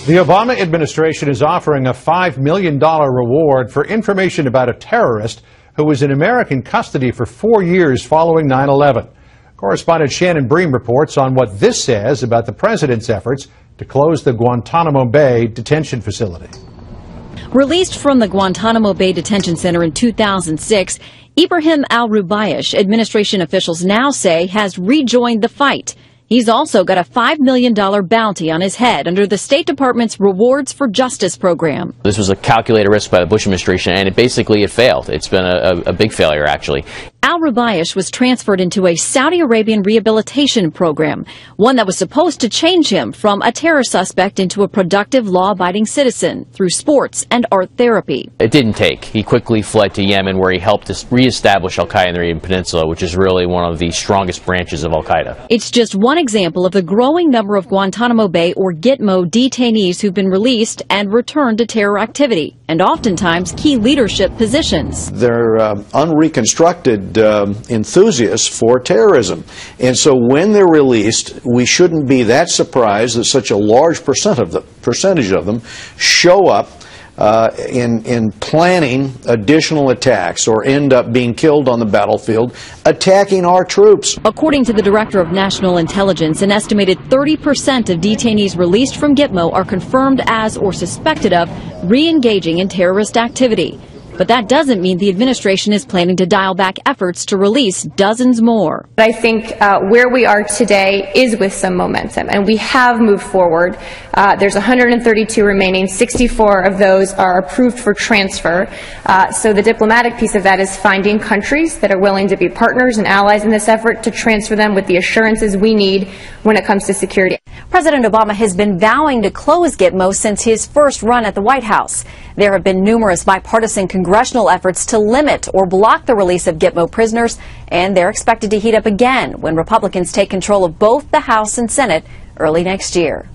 The Obama administration is offering a $5 million reward for information about a terrorist who was in American custody for 4 years following 9/11. Correspondent Shannon Bream reports on what this says about the president's efforts to close the Guantanamo Bay detention facility. Released from the Guantanamo Bay Detention Center in 2006, Ibrahim al-Rubaysh, administration officials now say, has rejoined the fight. He's also got a $5 million bounty on his head under the State Department's Rewards for Justice program. This was a calculated risk by the Bush administration, and it failed. It's been a big failure, actually. Al-Rubaysh was transferred into a Saudi Arabian rehabilitation program, one that was supposed to change him from a terror suspect into a productive, law-abiding citizen through sports and art therapy. It didn't take. He quickly fled to Yemen, where he helped to reestablish al-Qaeda in the Arabian Peninsula, which is really one of the strongest branches of al-Qaeda. It's just one example of the growing number of Guantanamo Bay or Gitmo detainees who've been released and returned to terror activity, and oftentimes key leadership positions. They're unreconstructed enthusiasts for terrorism. And so when they're released, we shouldn't be that surprised that such a large percentage of them show up in planning additional attacks or end up being killed on the battlefield attacking our troops. According to the Director of National Intelligence, an estimated 30% of detainees released from Gitmo are confirmed as or suspected of re-engaging in terrorist activity. But that doesn't mean the administration is planning to dial back efforts to release dozens more. I think where we are today is with some momentum, and we have moved forward. There's 132 remaining. 64 of those are approved for transfer. So the diplomatic piece of that is finding countries that are willing to be partners and allies in this effort to transfer them with the assurances we need when it comes to security. President Obama has been vowing to close Gitmo since his first run at the White House. There have been numerous bipartisan congressional efforts to limit or block the release of Gitmo prisoners, and they're expected to heat up again when Republicans take control of both the House and Senate early next year.